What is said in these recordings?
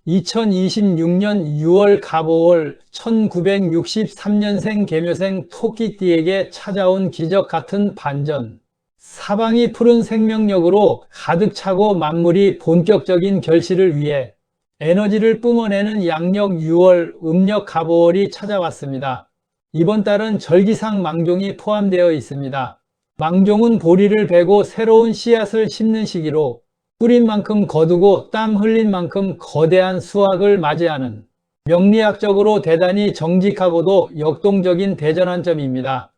2026년 6월 갑오월 1963년생 개묘생 토끼띠에게 찾아온 기적 같은 반전. 사방이 푸른 생명력으로 가득 차고 만물이 본격적인 결실을 위해 에너지를 뿜어내는 양력 6월, 음력 갑오월이 찾아왔습니다. 이번 달은 절기상 망종이 포함되어 있습니다. 망종은 보리를 베고 새로운 씨앗을 심는 시기로 뿌린 만큼 거두고 땀 흘린 만큼 거대한 수확을 맞이하는 명리학적으로 대단히 정직하고도 역동적인 대전환점입니다.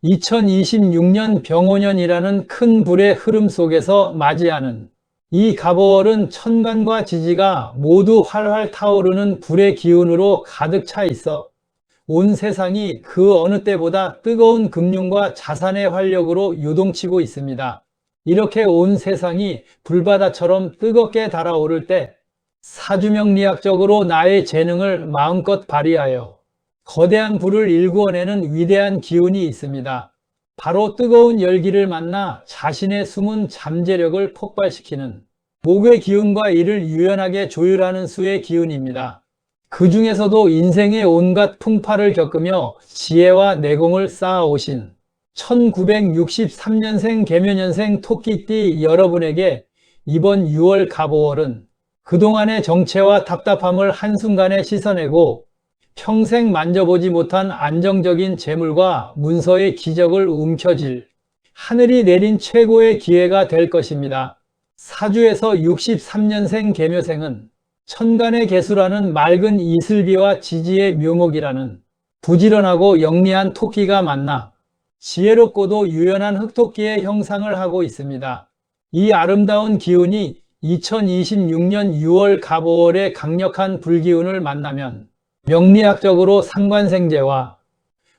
2026년 병오년이라는 큰 불의 흐름 속에서 맞이하는 이 갑오월은 천간과 지지가 모두 활활 타오르는 불의 기운으로 가득 차 있어 온 세상이 그 어느 때보다 뜨거운 금융과 자산의 활력으로 요동치고 있습니다. 이렇게 온 세상이 불바다처럼 뜨겁게 달아오를 때 사주명리학적으로 나의 재능을 마음껏 발휘하여 거대한 불을 일구어내는 위대한 기운이 있습니다. 바로 뜨거운 열기를 만나 자신의 숨은 잠재력을 폭발시키는 목의 기운과 이를 유연하게 조율하는 수의 기운입니다. 그 중에서도 인생의 온갖 풍파를 겪으며 지혜와 내공을 쌓아오신 1963년생 개묘년생 토끼띠 여러분에게 이번 6월 갑오월은 그동안의 정체와 답답함을 한순간에 씻어내고 평생 만져보지 못한 안정적인 재물과 문서의 기적을 움켜쥘 하늘이 내린 최고의 기회가 될 것입니다. 사주에서 63년생 개묘생은 천간의 개수라는 맑은 이슬비와 지지의 묘목이라는 부지런하고 영리한 토끼가 만나 지혜롭고도 유연한 흑토끼의 형상을 하고 있습니다. 이 아름다운 기운이 2026년 6월 갑오월의 강력한 불기운을 만나면 명리학적으로 상관생재와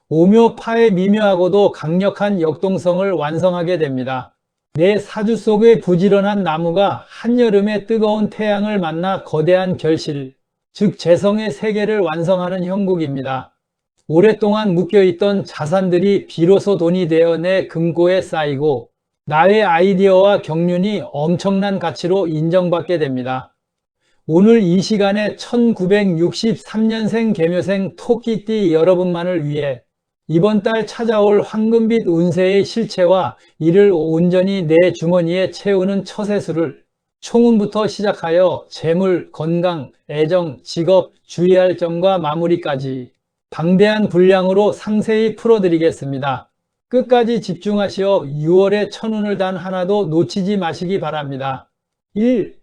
오묘파의 미묘하고도 강력한 역동성을 완성하게 됩니다. 내 사주 속의 부지런한 나무가 한여름의 뜨거운 태양을 만나 거대한 결실, 즉 재성의 세계를 완성하는 형국입니다. 오랫동안 묶여있던 자산들이 비로소 돈이 되어 내 금고에 쌓이고 나의 아이디어와 경륜이 엄청난 가치로 인정받게 됩니다. 오늘 이 시간에 1963년생 개묘생 토끼띠 여러분만을 위해 이번 달 찾아올 황금빛 운세의 실체와 이를 온전히 내 주머니에 채우는 처세술을 총운부터 시작하여 재물, 건강, 애정, 직업, 주의할 점과 마무리까지 방대한 분량으로 상세히 풀어드리겠습니다. 끝까지 집중하시어 6월의 천운을 단 하나도 놓치지 마시기 바랍니다. 1.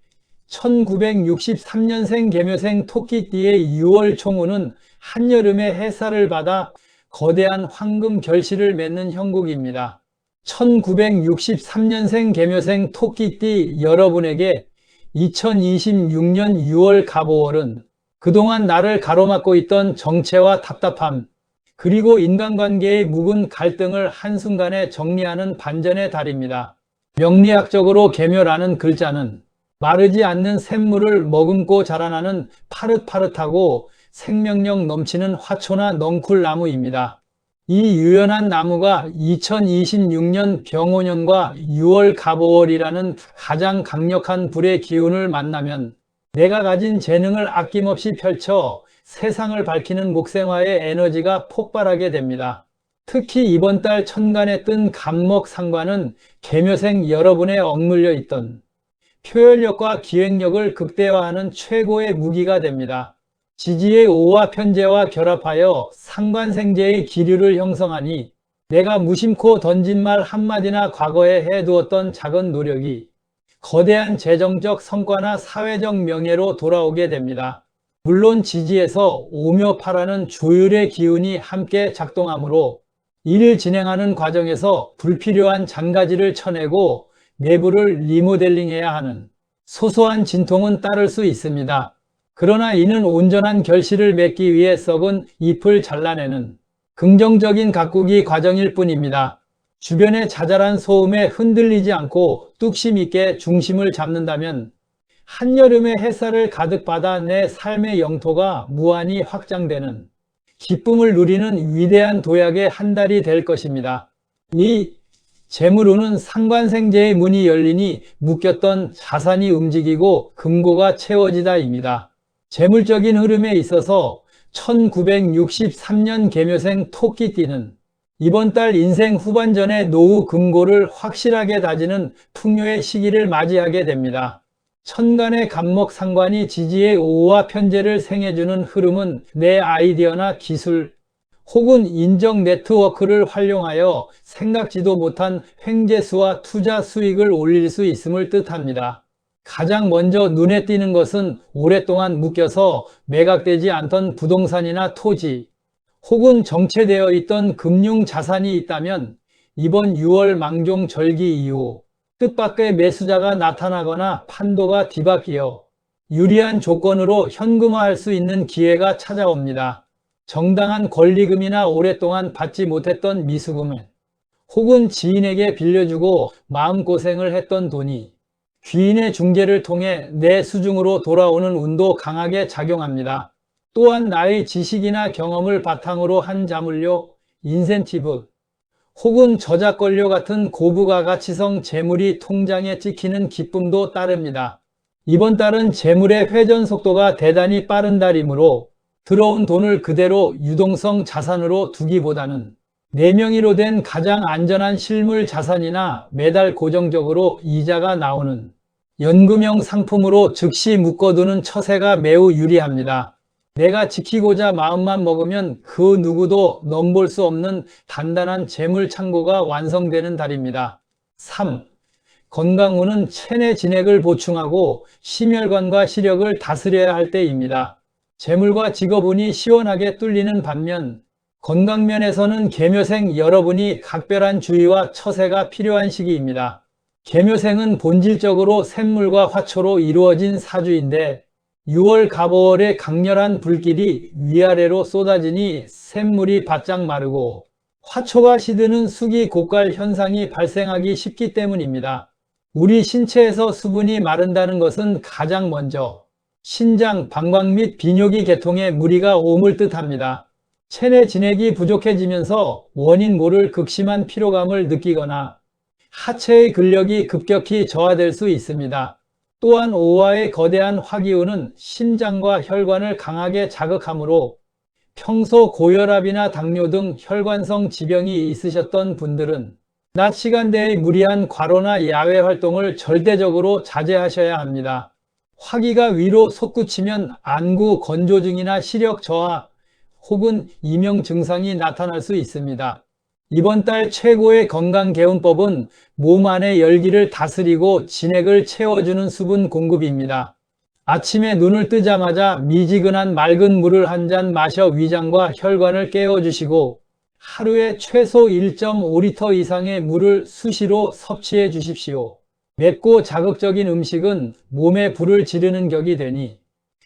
1963년생 개묘생 토끼띠의 6월 총운은 한여름의 해살을 받아 거대한 황금 결실을 맺는 형국입니다. 1963년생 개묘생 토끼띠 여러분에게 2026년 6월 갑오월은 그동안 나를 가로막고 있던 정체와 답답함, 그리고 인간관계의 묵은 갈등을 한순간에 정리하는 반전의 달입니다. 명리학적으로 개묘라는 글자는 마르지 않는 샘물을 머금고 자라나는 파릇파릇하고 생명력 넘치는 화초나 넝쿨나무입니다. 이 유연한 나무가 2026년 병오년과 6월 갑오월이라는 가장 강력한 불의 기운을 만나면 내가 가진 재능을 아낌없이 펼쳐 세상을 밝히는 목생화의 에너지가 폭발하게 됩니다. 특히 이번 달 천간에 뜬 갑목상관은 개묘생 여러분에 억눌려 있던 표현력과 기획력을 극대화하는 최고의 무기가 됩니다. 지지의 오와 편재와 결합하여 상관생재의 기류를 형성하니 내가 무심코 던진 말 한마디나 과거에 해두었던 작은 노력이 거대한 재정적 성과나 사회적 명예로 돌아오게 됩니다. 물론 지지에서 오묘파라는 조율의 기운이 함께 작동하므로 일을 진행하는 과정에서 불필요한 잔가지를 쳐내고 내부를 리모델링해야 하는 소소한 진통은 따를 수 있습니다. 그러나 이는 온전한 결실을 맺기 위해 썩은 잎을 잘라내는 긍정적인 가꾸기 과정일 뿐입니다. 주변의 자잘한 소음에 흔들리지 않고 뚝심 있게 중심을 잡는다면 한여름의 햇살을 가득 받아 내 삶의 영토가 무한히 확장되는 기쁨을 누리는 위대한 도약의 한 달이 될 것입니다. 이 재물운은 상관생재의 문이 열리니 묶였던 자산이 움직이고 금고가 채워지다입니다. 재물적인 흐름에 있어서 1963년 계묘생 토끼띠는 이번 달 인생 후반전에 노후 금고를 확실하게 다지는 풍요의 시기를 맞이하게 됩니다. 천간의 갑목 상관이 지지의 오와 편재를 생해주는 흐름은 내 아이디어나 기술 혹은 인정 네트워크를 활용하여 생각지도 못한 횡재수와 투자 수익을 올릴 수 있음을 뜻합니다. 가장 먼저 눈에 띄는 것은 오랫동안 묶여서 매각되지 않던 부동산이나 토지 혹은 정체되어 있던 금융 자산이 있다면 이번 6월 망종 절기 이후 뜻밖의 매수자가 나타나거나 판도가 뒤바뀌어 유리한 조건으로 현금화할 수 있는 기회가 찾아옵니다. 정당한 권리금이나 오랫동안 받지 못했던 미수금 혹은 지인에게 빌려주고 마음고생을 했던 돈이 귀인의 중개를 통해 내 수중으로 돌아오는 운도 강하게 작용합니다. 또한 나의 지식이나 경험을 바탕으로 한 자물료, 인센티브 혹은 저작권료 같은 고부가 가치성 재물이 통장에 찍히는 기쁨도 따릅니다. 이번 달은 재물의 회전 속도가 대단히 빠른 달이므로 들어온 돈을 그대로 유동성 자산으로 두기보다는 내 명의로 된 가장 안전한 실물 자산이나 매달 고정적으로 이자가 나오는 연금형 상품으로 즉시 묶어두는 처세가 매우 유리합니다. 내가 지키고자 마음만 먹으면 그 누구도 넘볼 수 없는 단단한 재물 창고가 완성되는 달입니다. 3. 건강운은 체내 진액을 보충하고 심혈관과 시력을 다스려야 할 때입니다. 재물과 직업운이 시원하게 뚫리는 반면 건강면에서는 계묘생 여러분이 각별한 주의와 처세가 필요한 시기입니다. 계묘생은 본질적으로 샘물과 화초로 이루어진 사주인데 6월 갑오월의 강렬한 불길이 위아래로 쏟아지니 샘물이 바짝 마르고 화초가 시드는 수기 고갈 현상이 발생하기 쉽기 때문입니다. 우리 신체에서 수분이 마른다는 것은 가장 먼저 신장, 방광 및 비뇨기 계통에 무리가 옴을 뜻합니다. 체내 진액이 부족해지면서 원인 모를 극심한 피로감을 느끼거나 하체의 근력이 급격히 저하될 수 있습니다. 또한 오화의 거대한 화기운은 심장과 혈관을 강하게 자극하므로 평소 고혈압이나 당뇨 등 혈관성 지병이 있으셨던 분들은 낮 시간대의 무리한 과로나 야외 활동을 절대적으로 자제하셔야 합니다. 화기가 위로 솟구치면 안구 건조증이나 시력 저하 혹은 이명 증상이 나타날 수 있습니다. 이번 달 최고의 건강개운법은 몸 안의 열기를 다스리고 진액을 채워주는 수분 공급입니다. 아침에 눈을 뜨자마자 미지근한 맑은 물을 한 잔 마셔 위장과 혈관을 깨워주시고 하루에 최소 1.5리터 이상의 물을 수시로 섭취해 주십시오. 맵고 자극적인 음식은 몸에 불을 지르는 격이 되니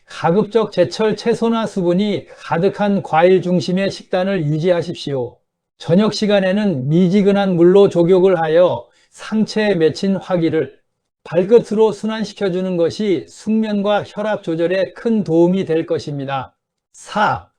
가급적 제철 채소나 수분이 가득한 과일 중심의 식단을 유지하십시오. 저녁 시간에는 미지근한 물로 족욕을 하여 상체에 맺힌 화기를 발끝으로 순환시켜주는 것이 숙면과 혈압 조절에 큰 도움이 될 것입니다. 4.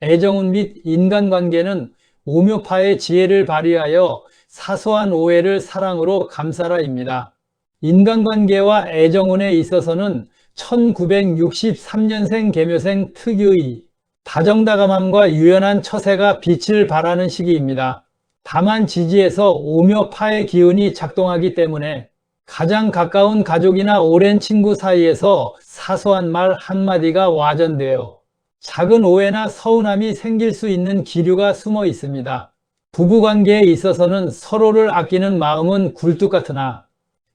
애정운 및 인간관계는 오묘파의 지혜를 발휘하여 사소한 오해를 사랑으로 감싸라입니다. 인간관계와 애정운에 있어서는 1963년생 계묘생 특유의 다정다감함과 유연한 처세가 빛을 발하는 시기입니다. 다만 지지에서 오묘파의 기운이 작동하기 때문에 가장 가까운 가족이나 오랜 친구 사이에서 사소한 말 한마디가 와전되어 작은 오해나 서운함이 생길 수 있는 기류가 숨어 있습니다. 부부관계에 있어서는 서로를 아끼는 마음은 굴뚝 같으나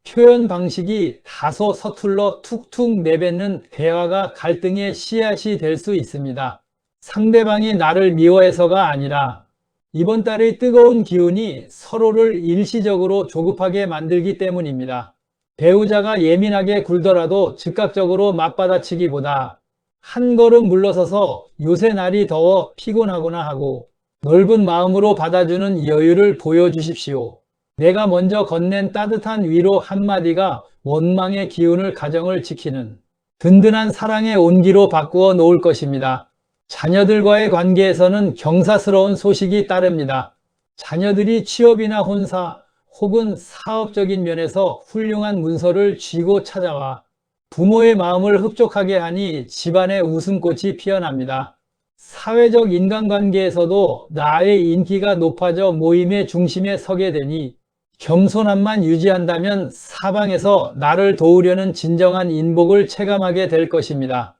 표현 방식이 다소 서툴러 툭툭 내뱉는 대화가 갈등의 씨앗이 될 수 있습니다. 상대방이 나를 미워해서가 아니라 이번 달의 뜨거운 기운이 서로를 일시적으로 조급하게 만들기 때문입니다. 배우자가 예민하게 굴더라도 즉각적으로 맞받아치기보다 한 걸음 물러서서 요새 날이 더워 피곤하구나 하고 넓은 마음으로 받아주는 여유를 보여주십시오. 내가 먼저 건넨 따뜻한 위로 한마디가 원망의 기운을 가정을 지키는 든든한 사랑의 온기로 바꾸어 놓을 것입니다. 자녀들과의 관계에서는 경사스러운 소식이 따릅니다. 자녀들이 취업이나 혼사 혹은 사업적인 면에서 훌륭한 문서를 쥐고 찾아와 부모의 마음을 흡족하게 하니 집안에 웃음꽃이 피어납니다. 사회적 인간관계에서도 나의 인기가 높아져 모임의 중심에 서게 되니 겸손함만 유지한다면 사방에서 나를 도우려는 진정한 인복을 체감하게 될 것입니다.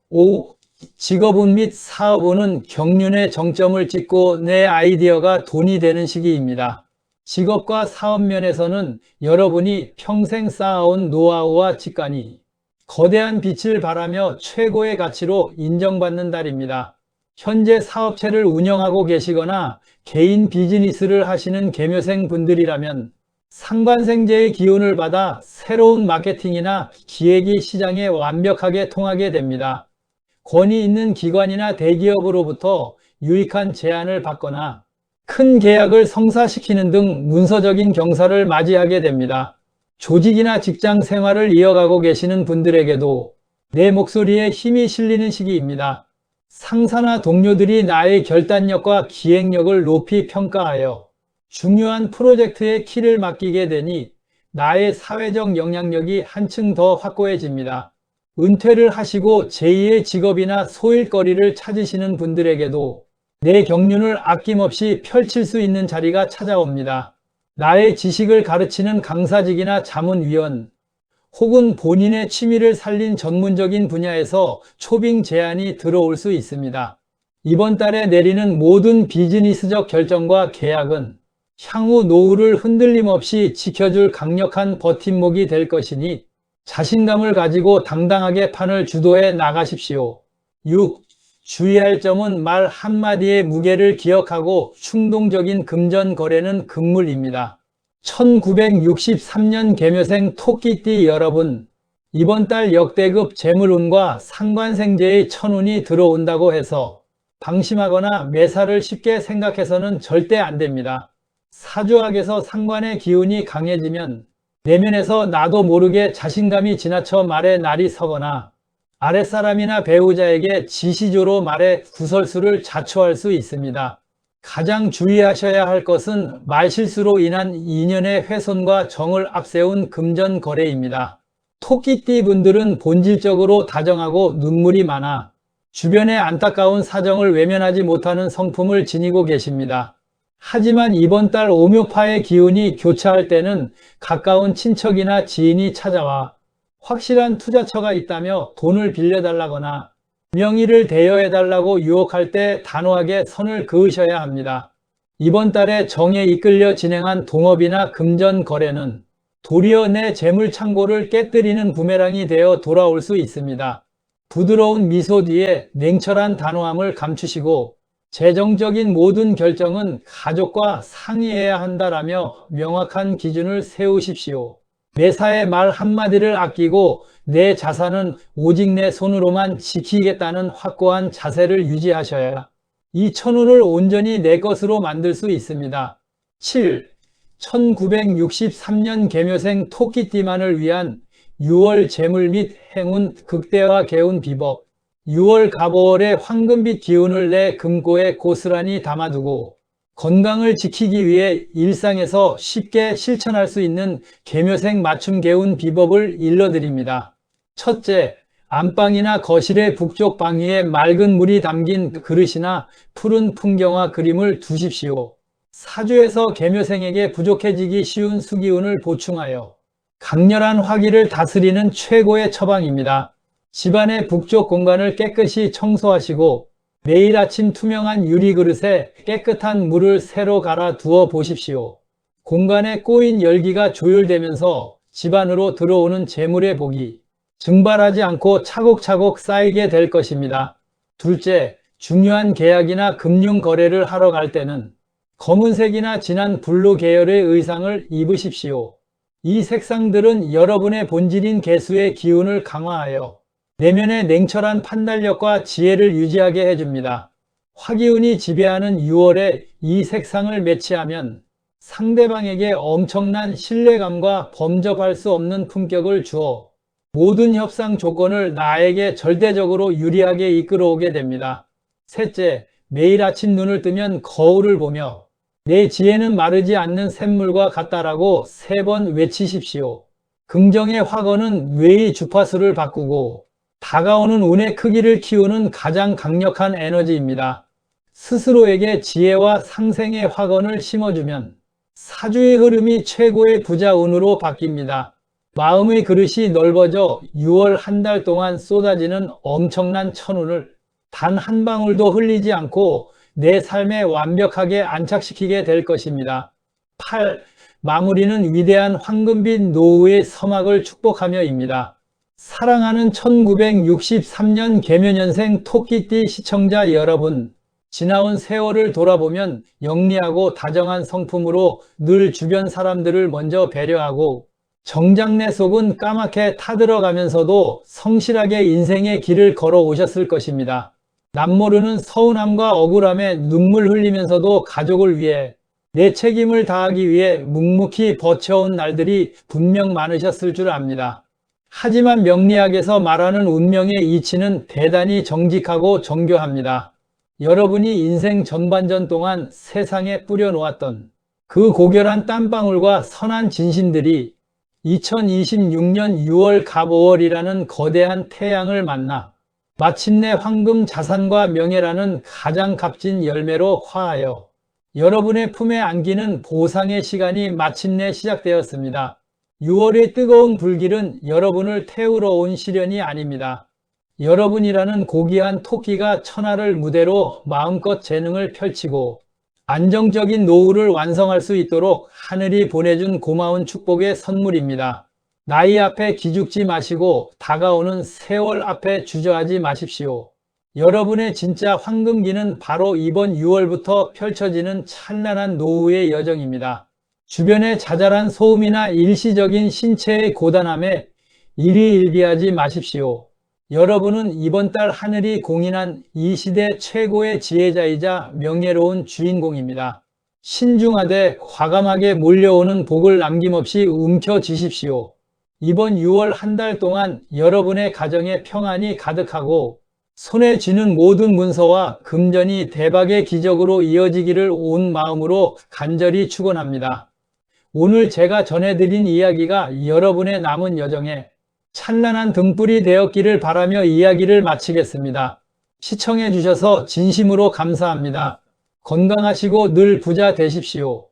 5. 직업운 및 사업운은 경륜의 정점을 찍고 내 아이디어가 돈이 되는 시기입니다. 직업과 사업 면에서는 여러분이 평생 쌓아온 노하우와 직관이 거대한 빛을 발하며 최고의 가치로 인정받는 달입니다. 현재 사업체를 운영하고 계시거나 개인 비즈니스를 하시는 개묘생 분들이라면 상관생제의 기운을 받아 새로운 마케팅이나 기획이 시장에 완벽하게 통하게 됩니다. 권위 있는 기관이나 대기업으로부터 유익한 제안을 받거나 큰 계약을 성사시키는 등 문서적인 경사를 맞이하게 됩니다. 조직이나 직장 생활을 이어가고 계시는 분들에게도 내 목소리에 힘이 실리는 시기입니다. 상사나 동료들이 나의 결단력과 기획력을 높이 평가하여 중요한 프로젝트의 키를 맡기게 되니 나의 사회적 영향력이 한층 더 확고해집니다. 은퇴를 하시고 제2의 직업이나 소일거리를 찾으시는 분들에게도 내 경륜을 아낌없이 펼칠 수 있는 자리가 찾아옵니다. 나의 지식을 가르치는 강사직이나 자문위원, 혹은 본인의 취미를 살린 전문적인 분야에서 초빙 제안이 들어올 수 있습니다. 이번 달에 내리는 모든 비즈니스적 결정과 계약은 향후 노후를 흔들림 없이 지켜줄 강력한 버팀목이 될 것이니 자신감을 가지고 당당하게 판을 주도해 나가십시오. 6. 주의할 점은 말 한마디의 무게를 기억하고 충동적인 금전 거래는 금물입니다. 1963년 개묘생 토끼띠 여러분, 이번 달 역대급 재물운과 상관생제의 천운이 들어온다고 해서 방심하거나 매사를 쉽게 생각해서는 절대 안 됩니다. 사주학에서 상관의 기운이 강해지면 내면에서 나도 모르게 자신감이 지나쳐 말에 날이 서거나 아랫사람이나 배우자에게 지시조로 말해 구설수를 자초할 수 있습니다. 가장 주의하셔야 할 것은 말실수로 인한 인연의 훼손과 정을 앞세운 금전거래입니다. 토끼띠 분들은 본질적으로 다정하고 눈물이 많아 주변의 안타까운 사정을 외면하지 못하는 성품을 지니고 계십니다. 하지만 이번 달 오묘파의 기운이 교차할 때는 가까운 친척이나 지인이 찾아와 확실한 투자처가 있다며 돈을 빌려달라거나 명의를 대여해달라고 유혹할 때 단호하게 선을 그으셔야 합니다. 이번 달에 정에 이끌려 진행한 동업이나 금전 거래는 도리어 내 재물 창고를 깨뜨리는 부메랑이 되어 돌아올 수 있습니다. 부드러운 미소 뒤에 냉철한 단호함을 감추시고 재정적인 모든 결정은 가족과 상의해야 한다라며 명확한 기준을 세우십시오. 매사의 말 한마디를 아끼고 내 자산은 오직 내 손으로만 지키겠다는 확고한 자세를 유지하셔야 이 천운을 온전히 내 것으로 만들 수 있습니다. 7. 1963년 개묘생 토끼띠만을 위한 6월 재물 및 행운 극대화 개운 비법. 6월 갑오월의 황금빛 기운을 내 금고에 고스란히 담아두고 건강을 지키기 위해 일상에서 쉽게 실천할 수 있는 개묘생 맞춤 개운 비법을 일러드립니다. 첫째, 안방이나 거실의 북쪽 방위에 맑은 물이 담긴 그릇이나 푸른 풍경화 그림을 두십시오. 사주에서 개묘생에게 부족해지기 쉬운 수기운을 보충하여 강렬한 화기를 다스리는 최고의 처방입니다. 집안의 북쪽 공간을 깨끗이 청소하시고 매일 아침 투명한 유리 그릇에 깨끗한 물을 새로 갈아 두어 보십시오. 공간에 꼬인 열기가 조율되면서 집 안으로 들어오는 재물의 복이 증발하지 않고 차곡차곡 쌓이게 될 것입니다. 둘째, 중요한 계약이나 금융 거래를 하러 갈 때는 검은색이나 진한 블루 계열의 의상을 입으십시오. 이 색상들은 여러분의 본질인 개수의 기운을 강화하여 내면의 냉철한 판단력과 지혜를 유지하게 해줍니다. 화기운이 지배하는 6월에 이 색상을 매치하면 상대방에게 엄청난 신뢰감과 범접할 수 없는 품격을 주어 모든 협상 조건을 나에게 절대적으로 유리하게 이끌어오게 됩니다. 셋째, 매일 아침 눈을 뜨면 거울을 보며 내 지혜는 마르지 않는 샘물과 같다라고 3번 외치십시오. 긍정의 화건은 뇌의 주파수를 바꾸고 다가오는 운의 크기를 키우는 가장 강력한 에너지입니다. 스스로에게 지혜와 상생의 화건을 심어주면 사주의 흐름이 최고의 부자운으로 바뀝니다. 마음의 그릇이 넓어져 6월 한 달 동안 쏟아지는 엄청난 천운을 단 한 방울도 흘리지 않고 내 삶에 완벽하게 안착시키게 될 것입니다. 8. 마무리는 위대한 황금빛 노후의 서막을 축복하며입니다. 사랑하는 1963년 개묘년생 토끼띠 시청자 여러분, 지나온 세월을 돌아보면 영리하고 다정한 성품으로 늘 주변 사람들을 먼저 배려하고 정작 내 속은 까맣게 타들어가면서도 성실하게 인생의 길을 걸어오셨을 것입니다. 남모르는 서운함과 억울함에 눈물 흘리면서도 가족을 위해 내 책임을 다하기 위해 묵묵히 버텨온 날들이 분명 많으셨을 줄 압니다. 하지만 명리학에서 말하는 운명의 이치는 대단히 정직하고 정교합니다. 여러분이 인생 전반전 동안 세상에 뿌려놓았던 그 고결한 땀방울과 선한 진심들이 2026년 6월 갑5월이라는 거대한 태양을 만나 마침내 황금 자산과 명예라는 가장 값진 열매로 화하여 여러분의 품에 안기는 보상의 시간이 마침내 시작되었습니다. 6월의 뜨거운 불길은 여러분을 태우러 온 시련이 아닙니다. 여러분이라는 고귀한 토끼가 천하를 무대로 마음껏 재능을 펼치고 안정적인 노후를 완성할 수 있도록 하늘이 보내준 고마운 축복의 선물입니다. 나이 앞에 기죽지 마시고 다가오는 세월 앞에 주저하지 마십시오. 여러분의 진짜 황금기는 바로 이번 6월부터 펼쳐지는 찬란한 노후의 여정입니다. 주변의 자잘한 소음이나 일시적인 신체의 고단함에 일희일비하지 마십시오. 여러분은 이번 달 하늘이 공인한 이 시대 최고의 지혜자이자 명예로운 주인공입니다. 신중하되 과감하게 몰려오는 복을 남김없이 움켜쥐십시오. 이번 6월 한 달 동안 여러분의 가정에 평안이 가득하고 손에 쥐는 모든 문서와 금전이 대박의 기적으로 이어지기를 온 마음으로 간절히 축원합니다. 오늘 제가 전해드린 이야기가 여러분의 남은 여정에 찬란한 등불이 되었기를 바라며 이야기를 마치겠습니다. 시청해 주셔서 진심으로 감사합니다. 건강하시고 늘 부자 되십시오.